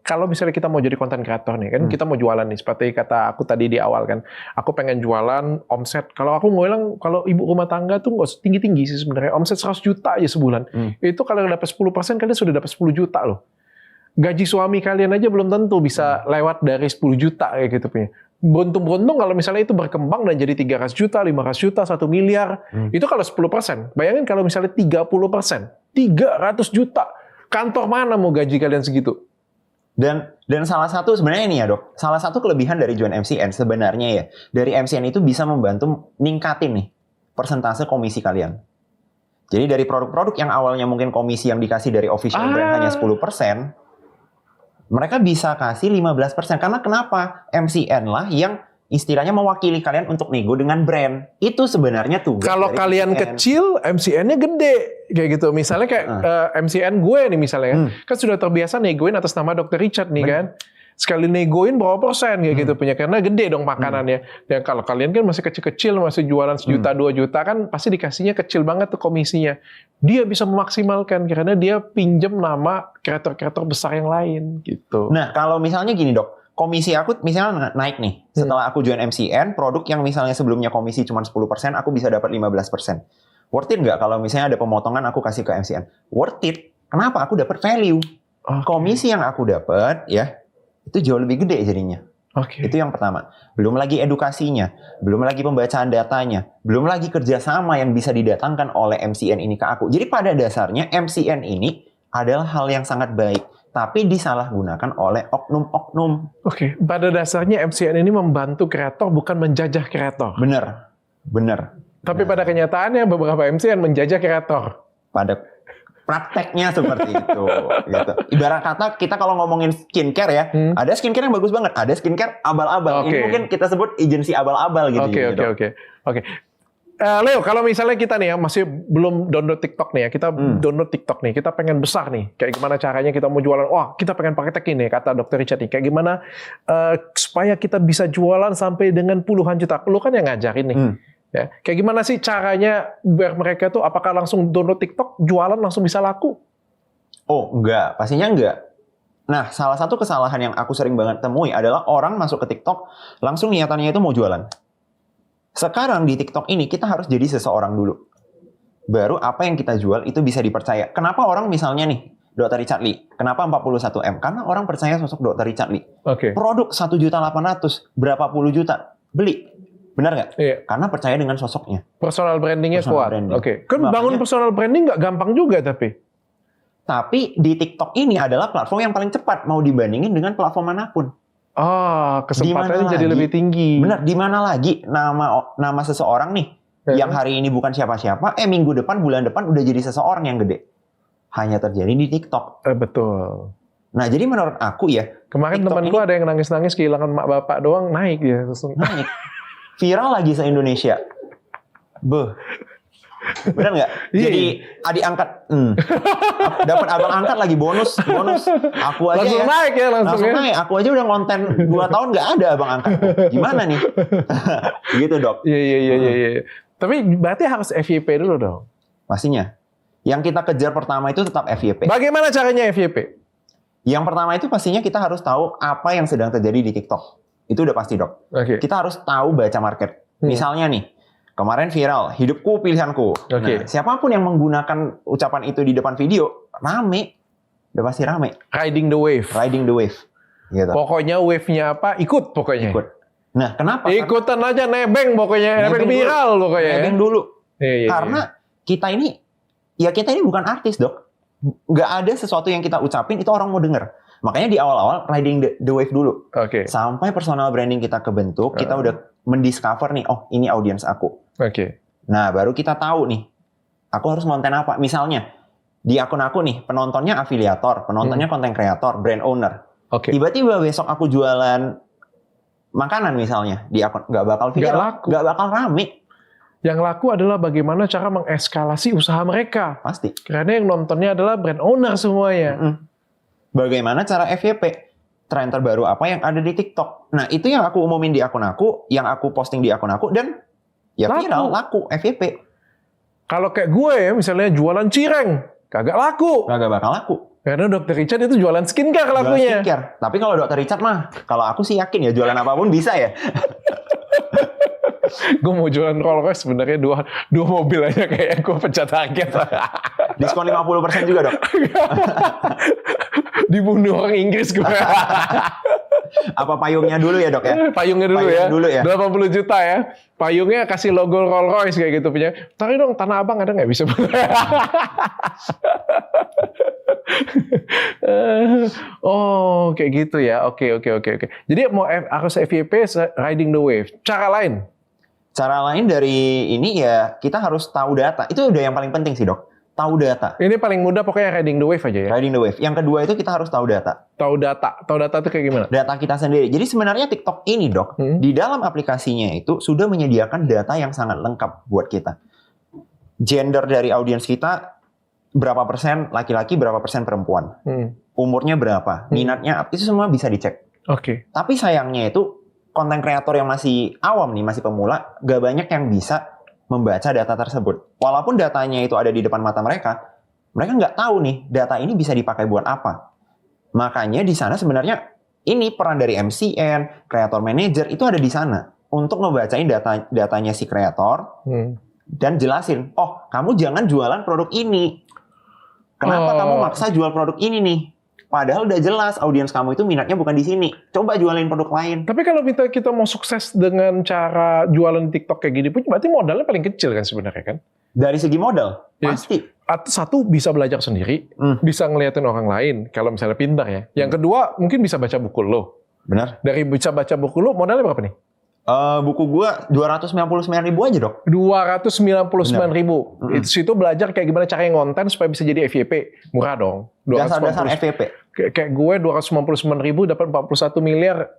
kalau misalnya kita mau jadi content creator nih kan, kita mau jualan nih seperti kata aku tadi di awal kan. Aku pengen jualan omset. Kalau aku mau bilang kalau ibu rumah tangga tuh nggak tinggi-tinggi sih sebenarnya. Omset 100 juta aja sebulan. Itu kalau dapat 10% kalian sudah dapat 10 juta loh. Gaji suami kalian aja belum tentu bisa lewat dari 10 juta kayak gitu punya. Beruntung-beruntung kalau misalnya itu berkembang dan jadi 300 juta, 500 juta, 1 miliar. Itu kalau 10%. Bayangin kalau misalnya 30%. 300 juta. Kantor mana mau gaji kalian segitu? Dan salah satu sebenarnya ini ya dok, salah satu kelebihan dari join MCN sebenarnya ya, dari MCN itu bisa membantu ningkatin nih persentase komisi kalian. Jadi dari produk-produk yang awalnya mungkin komisi yang dikasih dari official brand hanya 10%, mereka bisa kasih 15%. Karena kenapa? MCN lah yang istilahnya mewakili kalian untuk nego dengan brand. Itu sebenarnya tugas kalau dari kalian MCN. kecil, MCN-nya gede. Kayak gitu. Misalnya kayak MCN gue nih misalnya kan sudah terbiasa negoin atas nama Dr. Richard nih kan. Sekali negoin berapa persen kayak gitu punya. Karena gede dong makanannya. Dan kalau kalian kan masih kecil-kecil, masih jualan 1 juta, 2 juta kan pasti dikasihnya kecil banget tuh komisinya. Dia bisa memaksimalkan karena dia pinjem nama kreator-kreator besar yang lain gitu. Nah, kalau misalnya gini dok, komisi aku misalnya naik nih. Setelah aku join MCN, produk yang misalnya sebelumnya komisi cuma 10%, aku bisa dapat 15%. Worth it nggak kalau misalnya ada pemotongan aku kasih ke MCN? Worth it. Kenapa? Aku dapat value. Komisi yang aku dapat ya, itu jauh lebih gede jadinya. Itu yang pertama. Belum lagi edukasinya, belum lagi pembacaan datanya, belum lagi kerjasama yang bisa didatangkan oleh MCN ini ke aku. Jadi pada dasarnya MCN ini adalah hal yang sangat baik, tapi disalahgunakan oleh oknum-oknum. Pada dasarnya MCN ini membantu kreator, bukan menjajah kreator. Bener. Tapi pada kenyataannya beberapa MCN menjajah kreator. Pada prakteknya seperti itu. Gitu. Ibarat kata kita kalau ngomongin skincare ya, ada skincare yang bagus banget, ada skincare abal-abal. Ini mungkin kita sebut agensi abal-abal gitu. Oke. Leo, kalau misalnya kita nih ya masih belum download TikTok nih ya, kita download TikTok nih, kita pengen besar nih, kayak gimana caranya kita mau jualan? Wah, kita pengen pakai tag ini, kata Dr. Richard nih, kayak gimana supaya kita bisa jualan sampai dengan puluhan juta? Lu kan yang ngajarin nih. Ya, kayak gimana sih caranya biar mereka tuh apakah langsung download TikTok, jualan langsung bisa laku? Oh, enggak, pastinya enggak. Nah, salah satu kesalahan yang aku sering banget temui adalah orang masuk ke TikTok langsung niatannya itu mau jualan. Sekarang di TikTok ini kita harus jadi seseorang dulu. Baru apa yang kita jual itu bisa dipercaya. Kenapa orang misalnya nih, Dr. Richard Lee, kenapa 41M? Karena orang percaya sosok Dr. Richard Lee. Produk 1.800.000, berapa puluh juta, beli. Benar nggak? Iya. Karena percaya dengan sosoknya. Personal brandingnya kuat. Kan bangun personal branding nggak gampang juga Tapi di TikTok ini adalah platform yang paling cepat mau dibandingin dengan platform manapun. Kesempatannya jadi lebih tinggi. Benar, di mana lagi nama seseorang nih yang hari ini bukan siapa-siapa, minggu depan, bulan depan udah jadi seseorang yang gede. Hanya terjadi di TikTok. Betul. Nah, jadi menurut aku ya, kemarin temanku ada yang nangis-nangis kehilangan mak bapak doang naik ya. Naik. Viral lagi se-Indonesia. Benar nggak? Jadi adik angkat, dapat abang angkat lagi bonus. Aku aja langsung naik ya, langsung naik. Aku aja udah konten 2 tahun nggak ada abang angkat. Gimana nih? Gitu dok. Iya. Tapi berarti harus FYP dulu dong. Pastinya. Yang kita kejar pertama itu tetap FYP. Bagaimana caranya FYP? Yang pertama itu pastinya kita harus tahu apa yang sedang terjadi di TikTok. Itu udah pasti dok. Kita harus tahu baca market. Misalnya nih, kemarin viral, hidupku pilihanku. Nah, siapapun yang menggunakan ucapan itu di depan video, rame. Udah pasti rame. Riding the wave. Gitu. Pokoknya wave-nya apa, ikut pokoknya. Ikut. Nah, kenapa? Ikutan aja nebeng pokoknya, nebeng Nebeng viral pokoknya. Nebeng dulu. Iya. Karena kita ini bukan artis, Dok. Nggak ada sesuatu yang kita ucapin itu orang mau denger. Makanya di awal-awal riding the wave dulu. Oke. Sampai personal branding kita kebentuk, kita udah mendiscover nih, oh ini audiens aku. Oke. Nah, baru kita tahu nih, aku harus konten apa. Misalnya, di akun aku nih, penontonnya afiliator, penontonnya konten kreator, brand owner. Oke. Tiba-tiba besok aku jualan makanan misalnya, di akun, nggak bakal viral, laku. nggak bakal rame. Yang laku adalah bagaimana cara mengeskalasi usaha mereka. Pasti. Karena yang nontonnya adalah brand owner semuanya. Bagaimana cara FYP? Tren terbaru apa yang ada di TikTok? Nah, itu yang aku umumin di akun aku, yang aku posting di akun aku, dan ya viral, laku, FYP. Kalau kayak gue ya, misalnya jualan cireng, kagak laku. Nggak bakal laku. Karena Dr. Richard itu jualan skincare lakunya. Jualan skincare. Tapi kalau Dr. Richard mah, kalau aku sih yakin ya jualan apapun bisa ya. Gue mau jualan Rolls Royce sebenarnya dua mobil aja kayak gue pencet target. Diskon 50% juga, Dok. Dibunuh orang Inggris gue. Apa payungnya dulu ya, Dok ya? Payungnya dulu ya. 80 juta ya. Payungnya kasih logo Rolls Royce kayak gitu punya. Tarik dong Tanah Abang ada nggak bisa? Oh, kayak gitu ya. Oke. Jadi mau harus FYP riding the wave. Cara lain dari ini ya kita harus tahu data. Itu udah yang paling penting sih, Dok. Tahu data. Ini paling mudah pokoknya riding the wave aja ya. Riding the wave. Yang kedua itu kita harus tahu data. Tahu data itu kayak gimana? Data kita sendiri. Jadi sebenarnya TikTok ini, Dok, di dalam aplikasinya itu sudah menyediakan data yang sangat lengkap buat kita. Gender dari audiens kita berapa persen laki-laki, berapa persen perempuan. Umurnya berapa, minatnya, itu semua bisa dicek. Oke. Tapi sayangnya itu konten kreator yang masih awam nih, masih pemula, gak banyak yang bisa membaca data tersebut. Walaupun datanya itu ada di depan mata mereka nggak tahu nih data ini bisa dipakai buat apa. Makanya di sana sebenarnya ini peran dari MCN, kreator manager itu ada di sana untuk ngebacain datanya si kreator dan jelasin, oh kamu jangan jualan produk ini. Kenapa kamu maksa jual produk ini nih? Padahal udah jelas audiens kamu itu minatnya bukan di sini. Coba jualin produk lain. Tapi kalau kita mau sukses dengan cara jualan TikTok kayak gini pun berarti modalnya paling kecil kan sebenarnya kan? Dari segi modal, pasti. Satu bisa belajar sendiri, bisa ngeliatin orang lain kalau misalnya pintar ya. Yang kedua mungkin bisa baca buku lo. Benar. Dari bisa baca buku lo modalnya berapa nih? Buku gua 299.000 aja, Dok. 299.000. Itu situ belajar kayak gimana cara ngonten supaya bisa jadi FYP. Murah dong. Dasar-dasar FYP. Kayak gue 299.000 dapat 41 miliar.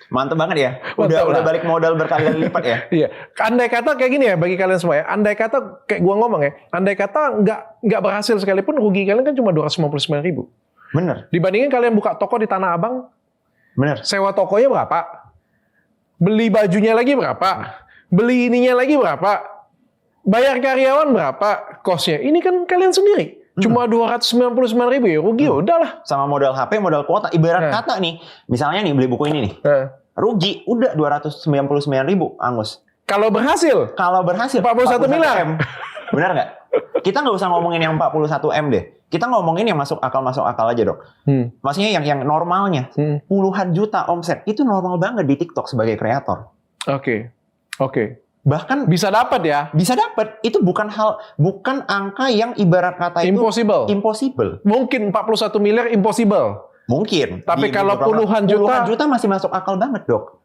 Mantep banget ya. Udah balik modal berkali-kali lipat ya. Iya. Andai kata kayak gini ya bagi kalian semua ya. Andai kata kayak gua ngomong ya. Andai kata nggak berhasil sekalipun rugi kalian kan cuma 299.000. Bener. Dibandingin kalian buka toko di Tanah Abang. Bener. Sewa tokonya berapa? Beli bajunya lagi berapa? Beli ininya lagi berapa? Bayar karyawan berapa? Kosnya. Ini kan kalian sendiri. Cuma 299.000 ya. Rugi ya udahlah. Sama modal HP, modal kuota. Ibarat kata nih. Misalnya nih beli buku ini nih. Rugi. Udah 299.000 Angus. Kalau berhasil? 41 miliar. Benar nggak? Kita nggak usah ngomongin yang 41 M deh. Kita ngomongin yang masuk akal aja, Dok. Maksudnya yang normalnya puluhan juta omset itu normal banget di TikTok sebagai kreator. Oke. Bahkan bisa dapat ya? Bisa dapat. Itu bukan angka yang ibarat kata itu impossible. Mungkin 41 miliar impossible. Mungkin. Tapi kalau puluhan juta masih masuk akal banget, Dok.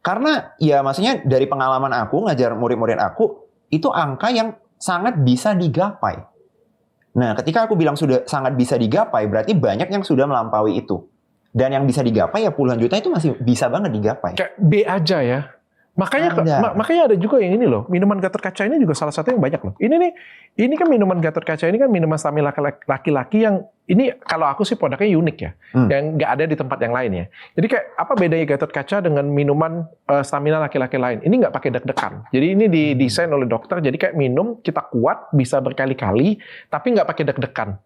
Karena ya maksudnya dari pengalaman aku ngajar murid-murid aku itu angka yang sangat bisa digapai. Nah, ketika aku bilang sudah sangat bisa digapai, berarti banyak yang sudah melampaui itu. Dan yang bisa digapai ya puluhan juta itu masih bisa banget digapai. Kayak B aja ya. Makanya ada juga yang ini loh. Minuman Gatot Kaca ini juga salah satu yang banyak loh. Ini kan minuman Gatot Kaca ini kan minuman stamina laki-laki yang ini kalau aku sih produknya unik ya. Yang nggak ada di tempat yang lain ya. Jadi kayak apa bedanya Gatot Kaca dengan minuman stamina laki-laki lain? Ini nggak pakai deg-degan. Jadi ini didesain oleh dokter. Jadi kayak minum kita kuat bisa berkali-kali tapi nggak pakai deg-degan.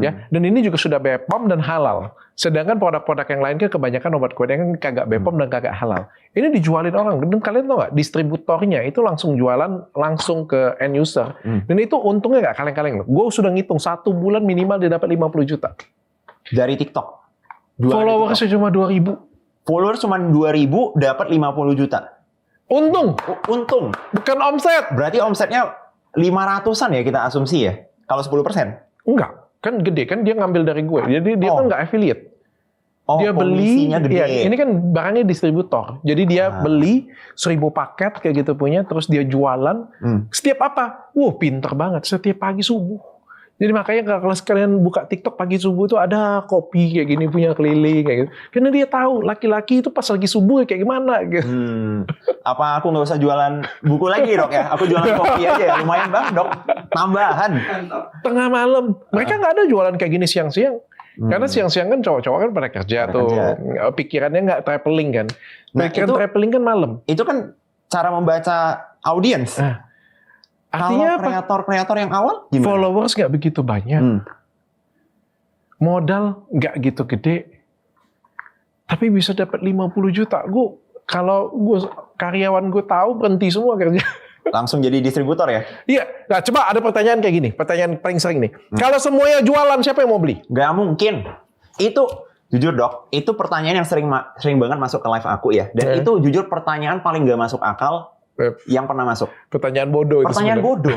Ya, dan ini juga sudah BPOM dan halal. Sedangkan produk-produk yang lain kan kebanyakan obat kuat yang kagak BPOM dan kagak halal. Ini dijualin orang. Dan kalian tahu nggak, distributornya itu langsung jualan langsung ke end user. Dan itu untungnya nggak kaleng-kaleng loh. Gue sudah ngitung 1 bulan minimal dia dapat 50 juta. Dari TikTok. Followersnya cuma 2.000. Followers cuma 2.000 dapat 50 juta. Untung, Untung. bukan omset. Berarti omsetnya 500-an ya kita asumsi ya. Kalau 10%. Enggak, kan gede kan dia ngambil dari gue. Jadi dia kan nggak affiliate. Oh, Dia beli, komisinya gede. ya, ini kan barangnya distributor. Jadi dia beli 1.000 paket kayak gitu punya, terus dia jualan. Setiap apa? Pinter banget. Setiap pagi subuh. Jadi makanya kalau sekalian buka TikTok pagi subuh tuh ada kopi kayak gini punya keliling kayak gitu. Karena dia tahu laki-laki itu pas lagi subuh kayak gimana gitu. Apa aku nggak usah jualan buku lagi dok ya? Aku jualan kopi aja ya, lumayan bang dok. Tambahan. Tengah malam. Mereka nggak ada jualan kayak gini siang-siang. Karena siang-siang kan cowok-cowok kan pada kerja tuh. Pikirannya nggak traveling kan. Pikiran traveling kan malam. Itu kan cara membaca audiens. Artinya kalau apa? Kreator-kreator yang awal gimana? Followers nggak begitu banyak. Modal nggak gitu gede. Tapi bisa dapat 50 juta. Kalau karyawan gue tahu berhenti semua kerja. Langsung jadi distributor ya? Iya. Nah, coba ada pertanyaan kayak gini. Pertanyaan paling sering nih. Kalau semuanya jualan, siapa yang mau beli? Gak mungkin. Itu jujur dok, itu pertanyaan yang sering banget masuk ke live aku ya. Dan itu jujur pertanyaan paling gak masuk akal yang pernah masuk. Pertanyaan bodoh itu. Pertanyaan bodoh.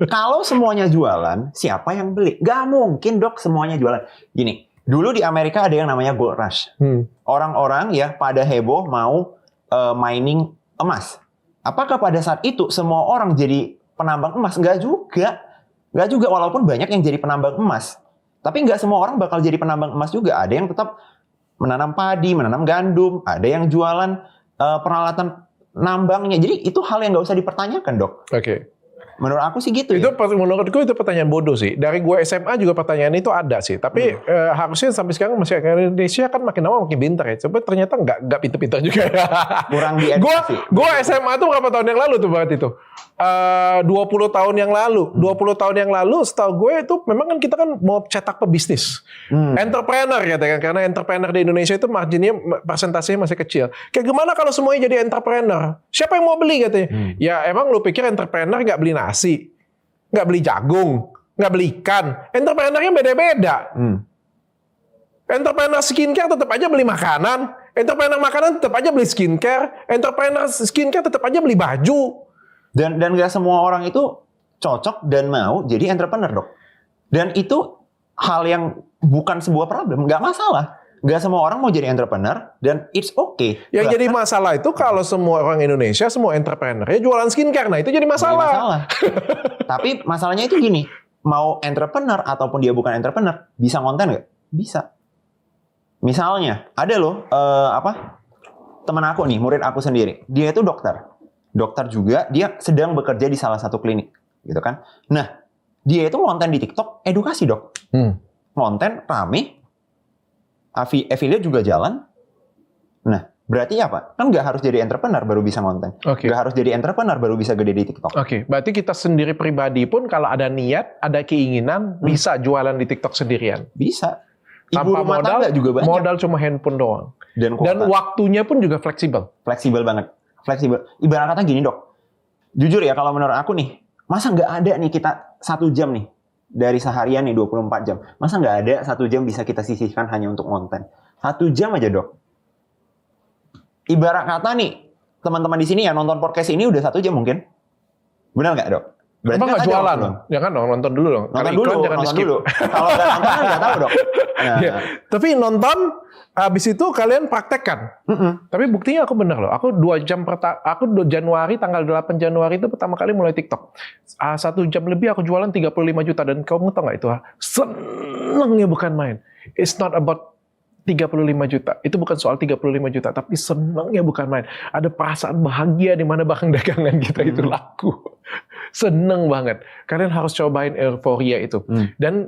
Kalau semuanya jualan, siapa yang beli? Gak mungkin dok semuanya jualan. Gini, dulu di Amerika ada yang namanya gold rush. Orang-orang ya pada heboh mau mining emas. Apakah pada saat itu semua orang jadi penambang emas? Nggak juga. Nggak juga, walaupun banyak yang jadi penambang emas. Tapi nggak semua orang bakal jadi penambang emas juga. Ada yang tetap menanam padi, menanam gandum. Ada yang jualan peralatan nambangnya. Jadi itu hal yang nggak usah dipertanyakan, dok. Oke. Menurut aku sih gitu Itu ya. menurutku itu pertanyaan bodoh sih. Dari gue SMA juga pertanyaan itu ada sih. Tapi harusnya sampai sekarang masyarakat Indonesia kan makin lama makin pintar ya. Coba ternyata nggak pintar-pintar juga. Kurang diedukasi. Gue SMA tuh berapa tahun yang lalu tuh berarti itu? 20 tahun yang lalu. 20 tahun yang lalu setahu gue itu memang kan kita kan mau cetak pebisnis. Entrepreneur katanya. Karena entrepreneur di Indonesia itu marginnya, persentasenya masih kecil. Kayak gimana kalau semuanya jadi entrepreneur? Siapa yang mau beli katanya? Ya emang lu pikir entrepreneur nggak beli nasi? Nggak beli jagung? Nggak beli ikan? Entrepreneurnya beda-beda. Entrepreneur skincare tetap aja beli makanan. Entrepreneur makanan tetap aja beli skincare. Entrepreneur skincare tetap aja beli baju. Dan nggak semua orang itu cocok dan mau jadi entrepreneur, dok. Dan itu hal yang bukan sebuah problem, nggak masalah. Nggak semua orang mau jadi entrepreneur dan it's okay. Yang jadi masalah itu kalau semua orang Indonesia, semua entrepreneur ya jualan skincare. Nah itu jadi masalah. Tapi masalahnya itu gini, mau entrepreneur ataupun dia bukan entrepreneur, bisa konten nggak? Bisa. Misalnya, ada loh, teman aku nih, murid aku sendiri. Dia itu dokter. Dokter juga, dia sedang bekerja di salah satu klinik. Gitu kan. Nah, dia itu konten di TikTok, edukasi dok. Konten rame, affiliate juga jalan. Nah, berarti apa? Kan nggak harus jadi entrepreneur baru bisa konten. Nggak harus jadi entrepreneur baru bisa gede di TikTok. Berarti kita sendiri pribadi pun kalau ada niat, ada keinginan, bisa jualan di TikTok sendirian. Bisa. Tanpa modal, juga banyak. Modal cuma handphone doang. Dan waktunya pun juga fleksibel. Fleksibel banget. Fleksibel. Ibarat kata gini dok. Jujur ya kalau menurut aku nih, masa nggak ada nih kita 1 jam nih. Dari seharian nih 24 jam. Masa nggak ada 1 jam bisa kita sisihkan hanya untuk konten. 1 jam aja dok. Ibarat kata nih, teman-teman di sini ya nonton podcast ini udah 1 jam mungkin. Benar nggak dok? Berarti emang nggak jualan? Jangan dong, nonton dulu dong. Nonton dulu, nonton dulu. Kalau nggak nonton kan nggak tahu dok. Nah. Ya, tapi nonton, habis itu kalian praktekkan. Tapi buktinya aku bener loh. Aku 2 jam aku Januari, tanggal 8 Januari itu pertama kali mulai TikTok. 1 jam lebih aku jualan 35 juta. Dan kamu tahu nggak itu? Senengnya bukan main. It's not about 35 juta. Itu bukan soal 35 juta, tapi senangnya bukan main. Ada perasaan bahagia di mana barang dagangan kita itu laku. Seneng banget. Kalian harus cobain euforia itu. Dan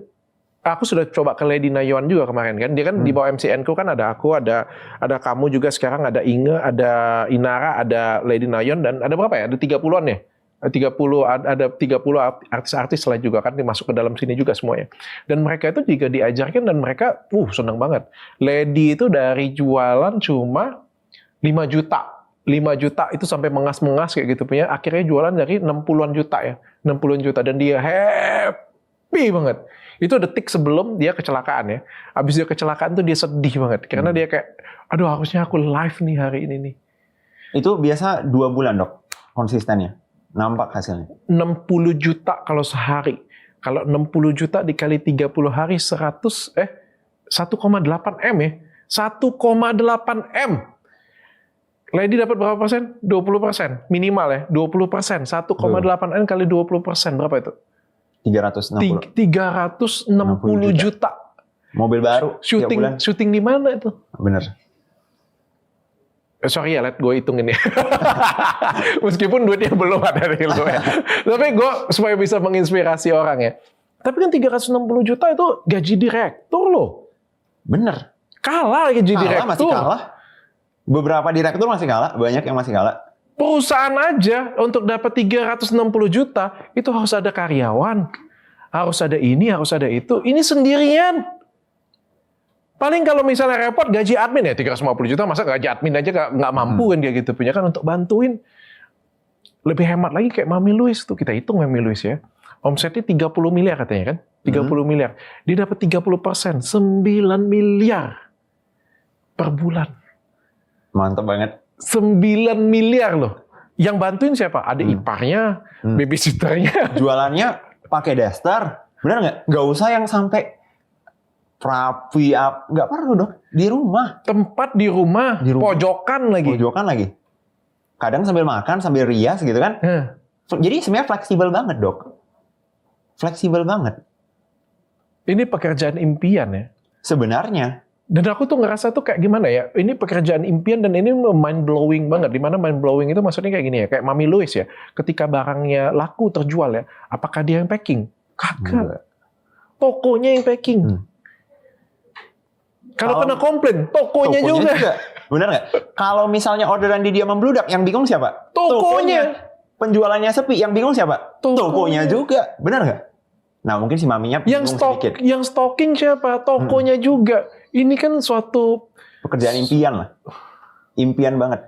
aku sudah coba ke Lady Nayon juga kemarin kan. Dia kan di bawah MCN-ku kan ada aku, ada kamu juga sekarang, ada Inge, ada Inara, ada Lady Nayon, dan ada berapa ya? Ada 30-an ya? 30 artis-artis lah juga kan dimasuk ke dalam sini juga semuanya. Dan mereka itu juga diajarkan dan mereka senang banget. Lady itu dari jualan cuma 5 juta. 5 juta itu sampai mengas-mengas kayak gitu punya. Akhirnya jualan dari 60-an juta ya. 60-an juta dan dia happy banget. Itu detik sebelum dia kecelakaan ya. Abis dia kecelakaan tuh dia sedih banget. Karena dia kayak, aduh harusnya aku live nih hari ini nih. Itu biasa 2 bulan dok konsistennya. Nampak hasilnya. 60 juta kalau sehari. Kalau 60 juta dikali 30 hari 1,8 M ya. 1,8 M. Lady dapat berapa persen? 20%. Minimal ya, 20%. 1,8 M kali 20%. Berapa itu? 360. 360 juta. Mobil baru tiap bulan. Syuting di mana itu? Bener. Sorry ya, let gue hitungin ya. Meskipun duitnya belum ada dari lu ya. Tapi gue supaya bisa menginspirasi orang ya. Tapi kan 360 juta itu gaji direktur loh. Bener. Kalah gaji direktur. Masih kalah. Beberapa direktur masih kalah. Banyak yang masih kalah. Perusahaan aja untuk dapat 360 juta itu harus ada karyawan. Harus ada ini, harus ada itu. Ini sendirian. Paling kalau misalnya repot gaji admin ya 350 juta, masa gaji admin aja nggak mampu kan dia gitu punya kan untuk bantuin. Lebih hemat lagi kayak Mami Louis tuh, kita hitung Mami Louis ya. Omsetnya 30 miliar katanya kan, 30 miliar. Dia dapat 30%, 9 miliar per bulan. Mantap banget. 9 miliar loh. Yang bantuin siapa? Ada iparnya, babysitternya. Jualannya pakai daster, benar nggak? Nggak usah yang sampai rapi, nggak perlu dok. Di rumah. Tempat di rumah, pojokan lagi. Pojokan lagi. Kadang sambil makan, sambil rias gitu kan. Jadi sebenarnya fleksibel banget dok. Fleksibel banget. Ini pekerjaan impian ya. Sebenarnya. Dan aku tuh ngerasa tuh kayak gimana ya. Ini pekerjaan impian dan ini mind blowing banget. Dimana mind blowing itu maksudnya kayak gini ya. Kayak Mami Louis ya. Ketika barangnya laku terjual ya. Apakah dia yang packing? Kagak. Tokonya yang packing. Kalau kena komplain, tokonya juga. Benar nggak? Kalau misalnya orderan di dia membludak, yang bingung siapa? Tokonya. Penjualannya sepi, yang bingung siapa? Tokonya juga. Benar nggak? Nah mungkin si maminya bingung sedikit. Yang stocking siapa? Tokonya juga. Ini kan suatu pekerjaan impian lah. Impian banget.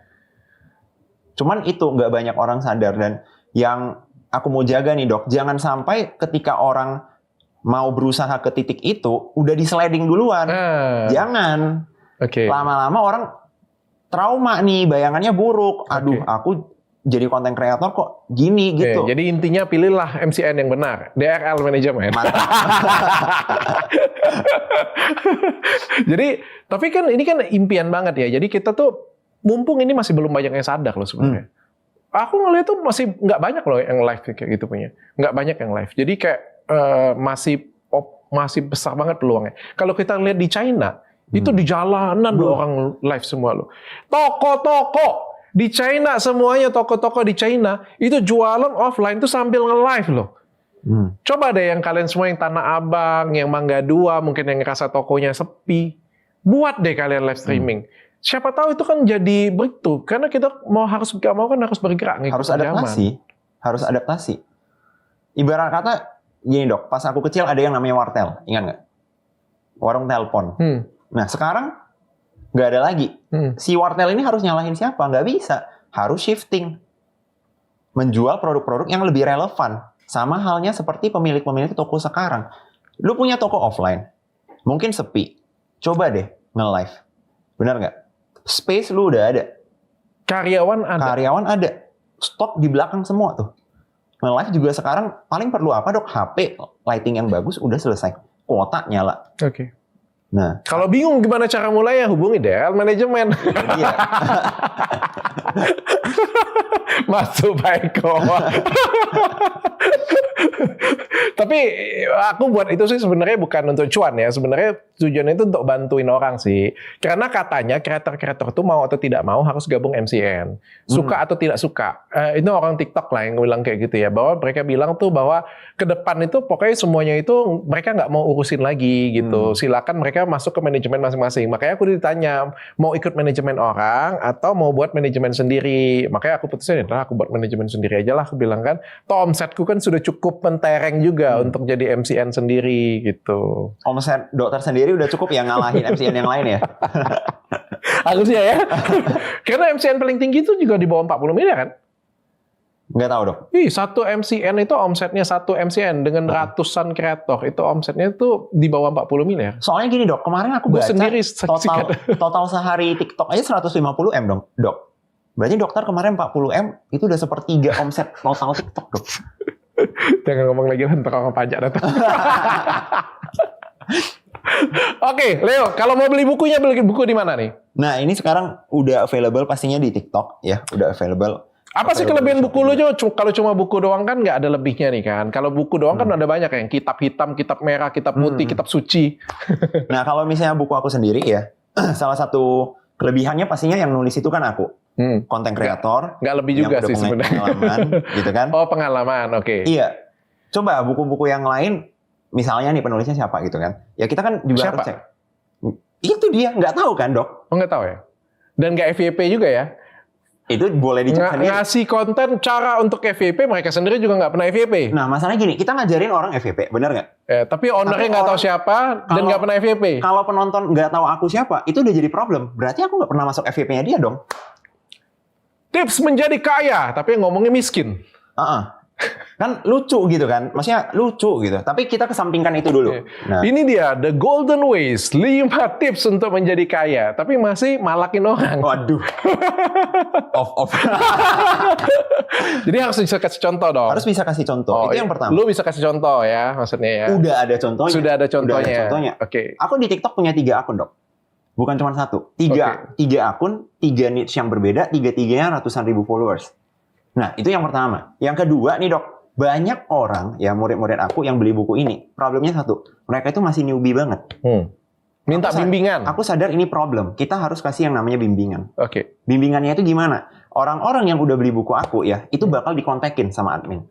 Cuman itu nggak banyak orang sadar. Dan yang aku mau jaga nih dok, jangan sampai ketika orang mau berusaha ke titik itu, udah di sliding duluan. Jangan. Lama-lama orang trauma nih, bayangannya buruk. Aduh, aku jadi konten kreator kok gini gitu. Jadi intinya pilihlah MCN yang benar. DRL Management. Jadi, tapi kan ini kan impian banget ya. Jadi kita tuh, mumpung ini masih belum banyak yang sadar loh sebenarnya. Aku ngeliat tuh masih nggak banyak loh yang live kayak gitu punya. Nggak banyak yang live. Jadi kayak masih besar banget peluangnya. Kalau kita lihat di China, itu di jalanan loh orang live semua loh. Toko-toko di China semuanya, toko-toko di China itu jualan offline tuh sambil nge-live loh. Coba deh yang kalian semua yang Tanah Abang, yang Mangga 2, mungkin yang ngerasa tokonya sepi, buat deh kalian live streaming. Siapa tahu itu kan jadi breakthrough. Karena kita harus bergerak. Harus adaptasi. Harus adaptasi. Ibarat kata gini dok, pas aku kecil ada yang namanya wartel, ingat nggak? Warung telepon. Nah sekarang nggak ada lagi. Si wartel ini harus nyalahin siapa? Nggak bisa. Harus shifting. Menjual produk-produk yang lebih relevan. Sama halnya seperti pemilik-pemilik toko sekarang. Lu punya toko offline, mungkin sepi. Coba deh nge-live. Benar nggak? Space lu udah ada. Karyawan ada. Stok di belakang semua tuh. Nge-live juga sekarang paling perlu apa dok? HP, lighting yang bagus, udah selesai. Kuota nyala. Nah, kalau bingung gimana cara mulai ya hubungi DRL Manajemen. Iya. Masuk Pak Eko. Tapi aku buat itu sih sebenarnya bukan untuk cuan ya. Sebenarnya tujuannya itu untuk bantuin orang sih. Karena katanya kreator-kreator itu mau atau tidak mau harus gabung MCN. Suka atau tidak suka. Itu orang TikTok lah yang bilang kayak gitu ya. Bahwa mereka bilang tuh bahwa ke depan itu pokoknya semuanya itu mereka nggak mau urusin lagi gitu. Silakan mereka masuk ke manajemen masing-masing. Makanya aku ditanya mau ikut manajemen orang atau mau buat manajemen sendiri. Makanya aku putusin aku buat manajemen sendiri aja lah. Aku bilang kan, toh omsetku kan sudah cukup mentereng juga untuk jadi MCN sendiri gitu. Omset dokter sendiri udah cukup ya ngalahin MCN yang lain ya? Harusnya ya. Karena MCN paling tinggi itu juga di bawah 40 miliar kan? Nggak tahu dok. Satu MCN itu omsetnya satu MCN dengan ratusan kreator. Itu omsetnya itu di bawah 40 miliar. Soalnya gini dok, kemarin aku Gue baca sendiri total sehari TikTok aja 150 M dong, dok. Berarti dokter kemarin 40 M itu udah sepertiga omset total TikTok dok. Jangan ngomong lagi lah, ntar orang pajak datang. Oke, Leo, kalau mau beli bukunya, beli buku di mana nih? Nah ini sekarang udah available pastinya di TikTok ya, udah available. Apa sih kelebihan buku lu, Jo? Kalau cuma buku doang kan nggak ada lebihnya nih kan. Kalau buku doang kan ada banyak yang kitab hitam, kitab merah, kitab putih, kitab suci. Nah kalau misalnya buku aku sendiri ya, salah satu kelebihannya pastinya yang nulis itu kan aku. Konten kreator. Nggak lebih juga sih sebenarnya. Pengalaman gitu kan. Oh pengalaman, oke. Iya. Coba buku-buku yang lain, misalnya nih penulisnya siapa gitu kan. Ya kita kan juga Siapa? harus cek. Itu dia, nggak tahu kan dok. Oh nggak tahu ya? Dan nggak FYP juga ya? Itu boleh dicek sendiri. Ngasih konten cara untuk FYP, mereka sendiri juga nggak pernah FYP. Nah masalahnya gini, kita ngajarin orang FYP, benar nggak? Tapi ownernya nggak tahu siapa dan nggak pernah FYP. Kalau penonton nggak tahu aku siapa, itu udah jadi problem. Berarti aku nggak pernah masuk FYP-nya dia dong. Tips menjadi kaya, tapi ngomongnya miskin. Kan lucu gitu kan, maksudnya lucu gitu. Tapi kita kesampingkan itu dulu. Nah, Ini dia, the golden ways, 5 tips untuk menjadi kaya. Tapi masih malakin orang. waduh, off. Jadi harus bisa kasih contoh dong. Harus bisa kasih contoh. Itu yang pertama. Lu bisa kasih contoh ya, maksudnya ya. Udah ada contohnya. Sudah ada contohnya. Udah ada contohnya. Oke. Aku di TikTok punya 3 akun dok. Bukan cuma 1. 3 akun, 3 niche yang berbeda, 3-tiganya ratusan ribu followers. Nah, itu yang pertama. Yang kedua nih dok, banyak orang, ya murid-murid aku yang beli buku ini, problemnya satu, mereka itu masih newbie banget. Minta bimbingan. Aku sadar ini problem, kita harus kasih yang namanya bimbingan. Oke. Bimbingannya itu gimana? Orang-orang yang udah beli buku aku ya, itu bakal dikontekin sama admin.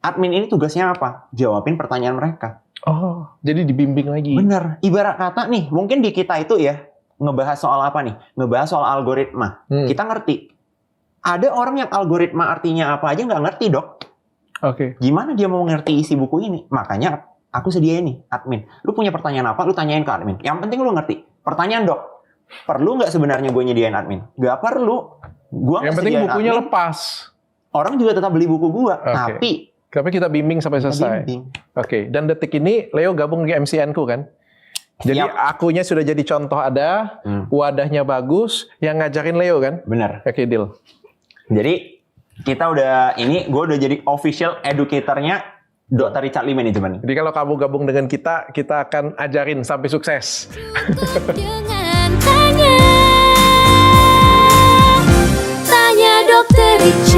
Admin ini tugasnya apa? Jawabin pertanyaan mereka. Oh, jadi dibimbing lagi. Bener. Ibarat kata nih, mungkin di kita itu ya, ngebahas soal apa nih? Ngebahas soal algoritma. Kita ngerti. Ada orang yang algoritma artinya apa aja nggak ngerti, dok. Oke. Gimana dia mau ngerti isi buku ini? Makanya aku sediain nih, admin. Lu punya pertanyaan apa? Lu tanyain ke admin. Yang penting lu ngerti. Pertanyaan, dok. Perlu nggak sebenarnya gue nyediain admin? Nggak perlu. Gua Yang penting bukunya admin, lepas. orang juga tetap beli buku gua. Oke. Tapi kita bimbing sampai selesai. Oke. Dan detik ini Leo gabung di MCN-ku kan? Jadi akunya sudah jadi contoh ada, wadahnya bagus, yang ngajarin Leo kan? Bener. Oke, deal. Jadi kita udah gue udah jadi official educatornya Dr. Richard Lee Management. Jadi kalau kamu gabung dengan kita akan ajarin sampai sukses. Cukup dengan tanya Dr. Richard.